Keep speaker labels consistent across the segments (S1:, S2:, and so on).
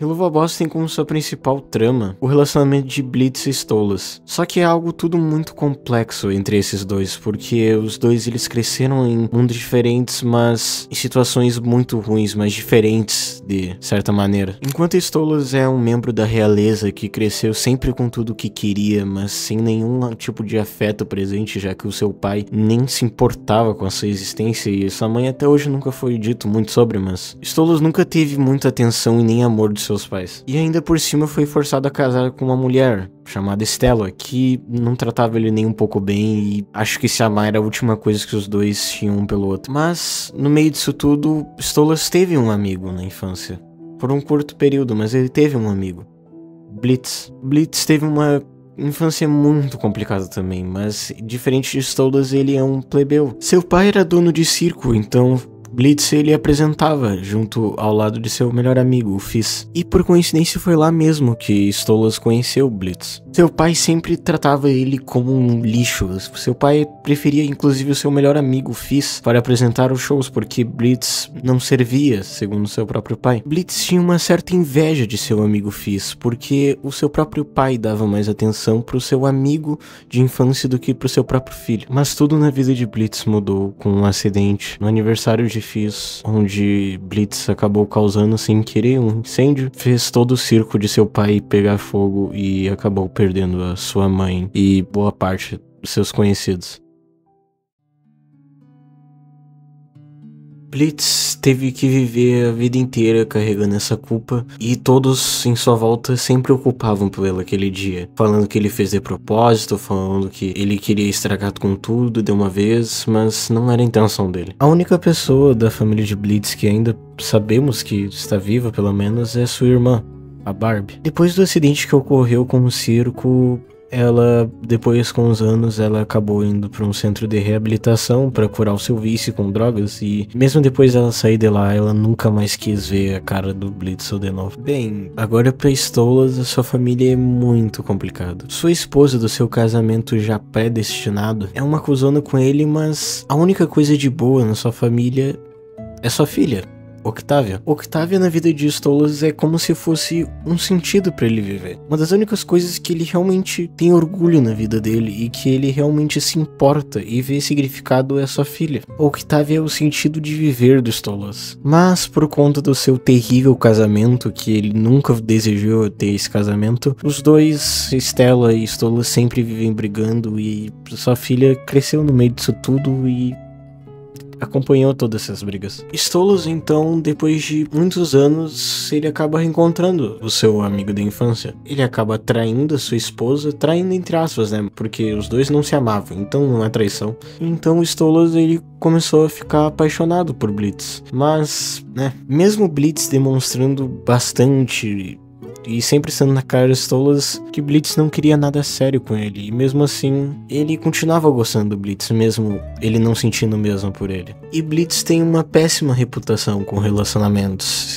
S1: Helluva Boss tem como sua principal trama o relacionamento de Blitz e Stolas. Só que é algo tudo muito complexo entre esses dois, porque os dois eles cresceram em mundos diferentes, mas em situações muito ruins, mas diferentes de certa maneira. Enquanto Stolas é um membro da realeza que cresceu sempre com tudo o que queria, mas sem nenhum tipo de afeto presente, já que o seu pai nem se importava com a sua existência e sua mãe até hoje nunca foi dito muito sobre, mas Stolas nunca teve muita atenção e nem amor dos seus pais. E ainda por cima foi forçado a casar com uma mulher chamada Stella, que não tratava ele nem um pouco bem e acho que se amar era a última coisa que os dois tinham um pelo outro. Mas no meio disso tudo, Stolas teve um amigo na infância. Por um curto período, mas ele teve um amigo. Blitz. Blitz teve uma infância muito complicada também, mas diferente de Stolas, ele é um plebeu. Seu pai era dono de circo, então Blitz ele apresentava junto ao lado de seu melhor amigo, o Fizz. E por coincidência foi lá mesmo que Stolas conheceu Blitz. Seu pai sempre tratava ele como um lixo. Seu pai preferia inclusive o seu melhor amigo, Fizz, para apresentar os shows, porque Blitz não servia, segundo seu próprio pai. Blitz tinha uma certa inveja de seu amigo Fizz, porque o seu próprio pai dava mais atenção pro seu amigo de infância do que pro seu próprio filho. Mas tudo na vida de Blitz mudou com um acidente no aniversário de Fizz, onde Blitz acabou causando sem querer um incêndio, fez todo o circo de seu pai pegar fogo e acabou perdendo a sua mãe e boa parte dos seus conhecidos. Blitz teve que viver a vida inteira carregando essa culpa e todos em sua volta sempre o culpavam por ele aquele dia, falando que ele fez de propósito, falando que ele queria estragar com tudo de uma vez, mas não era a intenção dele. A única pessoa da família de Blitz que ainda sabemos que está viva, pelo menos, é sua irmã, a Barbie. Depois do acidente que ocorreu com o circo, ela, depois com os anos, ela acabou indo para um centro de reabilitação para curar o seu vício com drogas e mesmo depois dela sair de lá, ela nunca mais quis ver a cara do Blitz de novo. Bem, agora para Stolas, a sua família é muito complicada. Sua esposa do seu casamento já predestinado é uma cuzona com ele, mas a única coisa de boa na sua família é sua filha, Octavia. Octavia na vida de Stolas é como se fosse um sentido pra ele viver. Uma das únicas coisas que ele realmente tem orgulho na vida dele e que ele realmente se importa e vê significado é sua filha. Octavia é o sentido de viver do Stolas. Mas por conta do seu terrível casamento, que ele nunca desejou ter esse casamento, os dois, Stella e Stolas, sempre vivem brigando e sua filha cresceu no meio disso tudo e acompanhou todas essas brigas. Stolas, então, depois de muitos anos, ele acaba reencontrando o seu amigo da infância. Ele acaba traindo a sua esposa, traindo entre aspas, né? Porque os dois não se amavam, então não é traição. Então Stolas, ele começou a ficar apaixonado por Blitz. Mas, né, mesmo Blitz demonstrando bastante e sempre sendo na cara de Stolas que Blitz não queria nada sério com ele, e mesmo assim ele continuava gostando do Blitz, mesmo ele não sentindo o mesmo por ele. E Blitz tem uma péssima reputação com relacionamentos.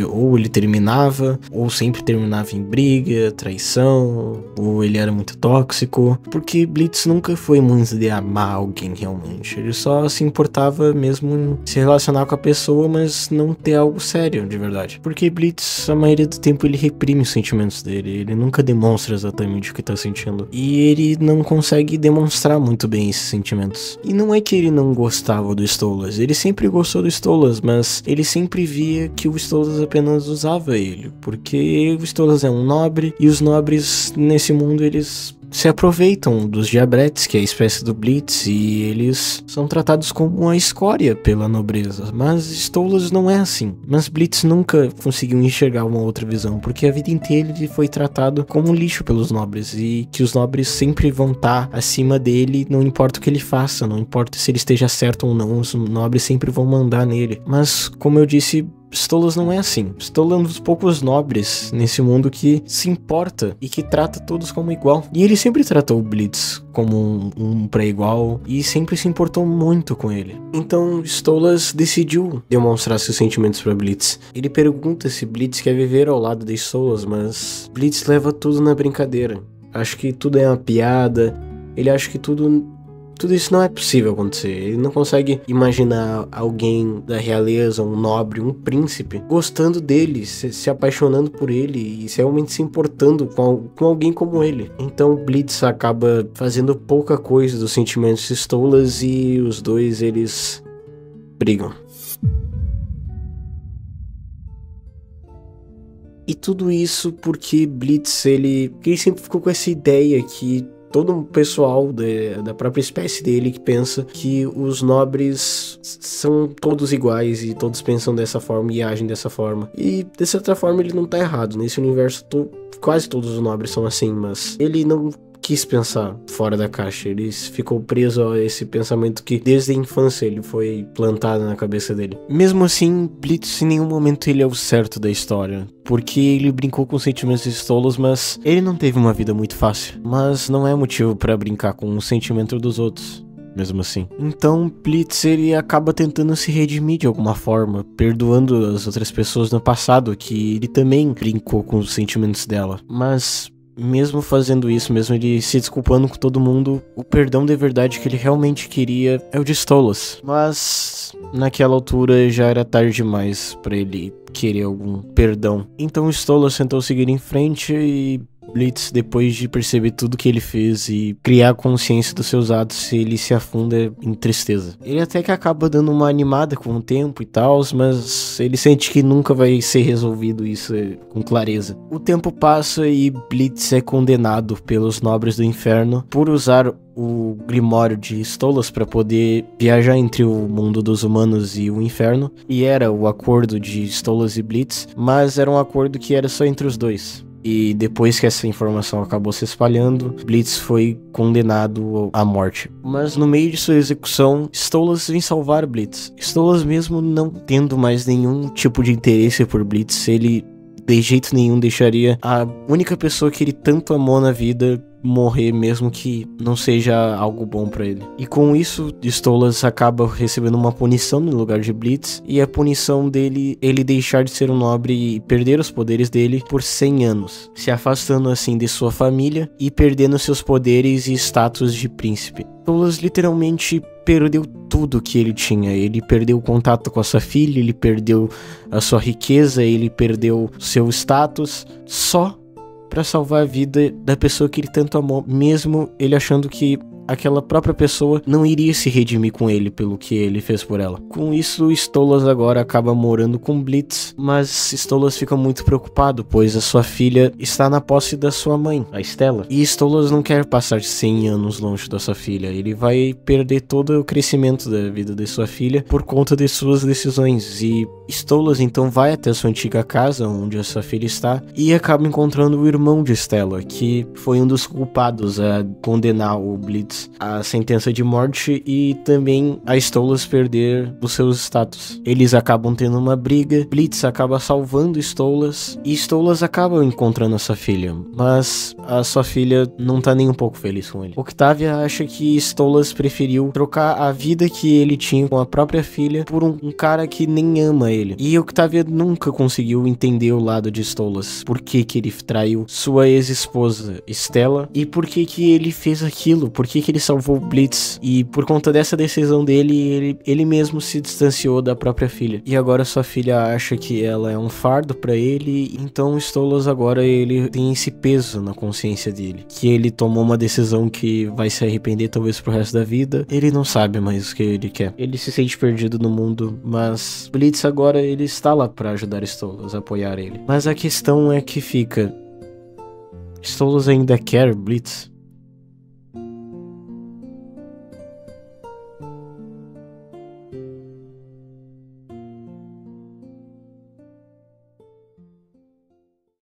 S1: Ou ele terminava, ou sempre terminava em briga, traição, ou ele era muito tóxico, porque Blitz nunca foi muito de amar alguém realmente. Ele só se importava mesmo em se relacionar com a pessoa, mas não ter algo sério de verdade. Porque Blitz, a maioria do tempo, ele reprime os sentimentos dele, ele nunca demonstra exatamente o que tá sentindo, e ele não consegue demonstrar muito bem esses sentimentos. E não é que ele não gostava do Stolas, ele sempre gostou do Stolas, mas ele sempre via que o Stolas apenas usava ele, porque o Stolas é um nobre, e os nobres nesse mundo eles se aproveitam dos diabretes, que é a espécie do Blitz, e eles são tratados como uma escória pela nobreza. Mas Stolas não é assim. Mas Blitz nunca conseguiu enxergar uma outra visão, porque a vida inteira ele foi tratado como um lixo pelos nobres, e que os nobres sempre vão estar acima dele, não importa o que ele faça, não importa se ele esteja certo ou não, os nobres sempre vão mandar nele. Mas, como eu disse, Stolas não é assim. Stolas é um dos poucos nobres nesse mundo que se importa e que trata todos como igual. E ele sempre tratou o Blitz como um pré-igual e sempre se importou muito com ele. Então Stolas decidiu demonstrar seus sentimentos para Blitz. Ele pergunta se Blitz quer viver ao lado de Stolas, mas Blitz leva tudo na brincadeira. Acho que tudo é uma piada. Ele acha que tudo tudo isso não é possível acontecer. Ele não consegue imaginar alguém da realeza, um nobre, um príncipe, gostando dele, se apaixonando por ele e realmente se importando com alguém como ele. Então Blitz acaba fazendo pouca coisa dos sentimentos de Stolas e os dois, eles brigam. E tudo isso porque Blitz, ele sempre ficou com essa ideia que todo o pessoal da própria espécie dele que pensa que os nobres são todos iguais e todos pensam dessa forma e agem dessa forma. E de certa forma ele não tá errado. Nesse universo quase todos os nobres são assim, mas ele não quis pensar fora da caixa. Ele ficou preso a esse pensamento que desde a infância ele foi plantado na cabeça dele. Mesmo assim, Blitz em nenhum momento ele é o certo da história, porque ele brincou com sentimentos de Stolas, mas ele não teve uma vida muito fácil. Mas não é motivo pra brincar com o sentimento dos outros, mesmo assim. Então Blitz, ele acaba tentando se redimir de alguma forma, perdoando as outras pessoas no passado, que ele também brincou com os sentimentos dela. Mas mesmo fazendo isso, mesmo ele se desculpando com todo mundo, o perdão de verdade que ele realmente queria é o de Stolas. Mas naquela altura já era tarde demais pra ele querer algum perdão. Então Stolas tentou seguir em frente e Blitz, depois de perceber tudo que ele fez e criar consciência dos seus atos, ele se afunda em tristeza. Ele até que acaba dando uma animada com o tempo e tal, mas ele sente que nunca vai ser resolvido isso com clareza. O tempo passa e Blitz é condenado pelos nobres do inferno por usar o Grimório de Stolas para poder viajar entre o mundo dos humanos e o inferno. E era o acordo de Stolas e Blitz, mas era um acordo que era só entre os dois. E depois que essa informação acabou se espalhando, Blitz foi condenado à morte. Mas no meio de sua execução, Stolas vem salvar Blitz. Stolas, mesmo não tendo mais nenhum tipo de interesse por Blitz, ele de jeito nenhum deixaria a única pessoa que ele tanto amou na vida morrer, mesmo que não seja algo bom pra ele. E com isso, Stolas acaba recebendo uma punição no lugar de Blitz, e a punição dele, ele deixar de ser um nobre e perder os poderes dele por 100 anos, se afastando assim de sua família e perdendo seus poderes e status de príncipe. Stolas literalmente perdeu tudo que ele tinha. Ele perdeu o contato com a sua filha, ele perdeu a sua riqueza, ele perdeu seu status, só pra salvar a vida da pessoa que ele tanto amou, mesmo ele achando que aquela própria pessoa não iria se redimir com ele pelo que ele fez por ela. Com isso, Stolas agora acaba morando com Blitz, mas Stolas fica muito preocupado, pois a sua filha está na posse da sua mãe, a Stella. E Stolas não quer passar 100 anos longe da sua filha. Ele vai perder todo o crescimento da vida de sua filha por conta de suas decisões. E Stolas então vai até a sua antiga casa, onde a sua filha está, e acaba encontrando o irmão de Stella, que foi um dos culpados a condenar o Blitz a sentença de morte e também a Stolas perder os seus status. Eles acabam tendo uma briga, Blitz acaba salvando Stolas e Stolas acaba encontrando a sua filha, mas a sua filha não tá nem um pouco feliz com ele. Octavia acha que Stolas preferiu trocar a vida que ele tinha com a própria filha por um cara que nem ama ele. E Octavia nunca conseguiu entender o lado de Stolas, por que ele traiu sua ex-esposa Stella e por que ele fez aquilo, por que ele salvou Blitz, e por conta dessa decisão dele, ele mesmo se distanciou da própria filha. E agora sua filha acha que ela é um fardo pra ele, então Stolas agora ele tem esse peso na consciência dele, que ele tomou uma decisão que vai se arrepender talvez pro resto da vida. Ele não sabe mais o que ele quer. Ele se sente perdido no mundo, mas Blitz agora ele está lá pra ajudar Stolas, apoiar ele. Mas a questão é que fica, Stolas ainda quer Blitz?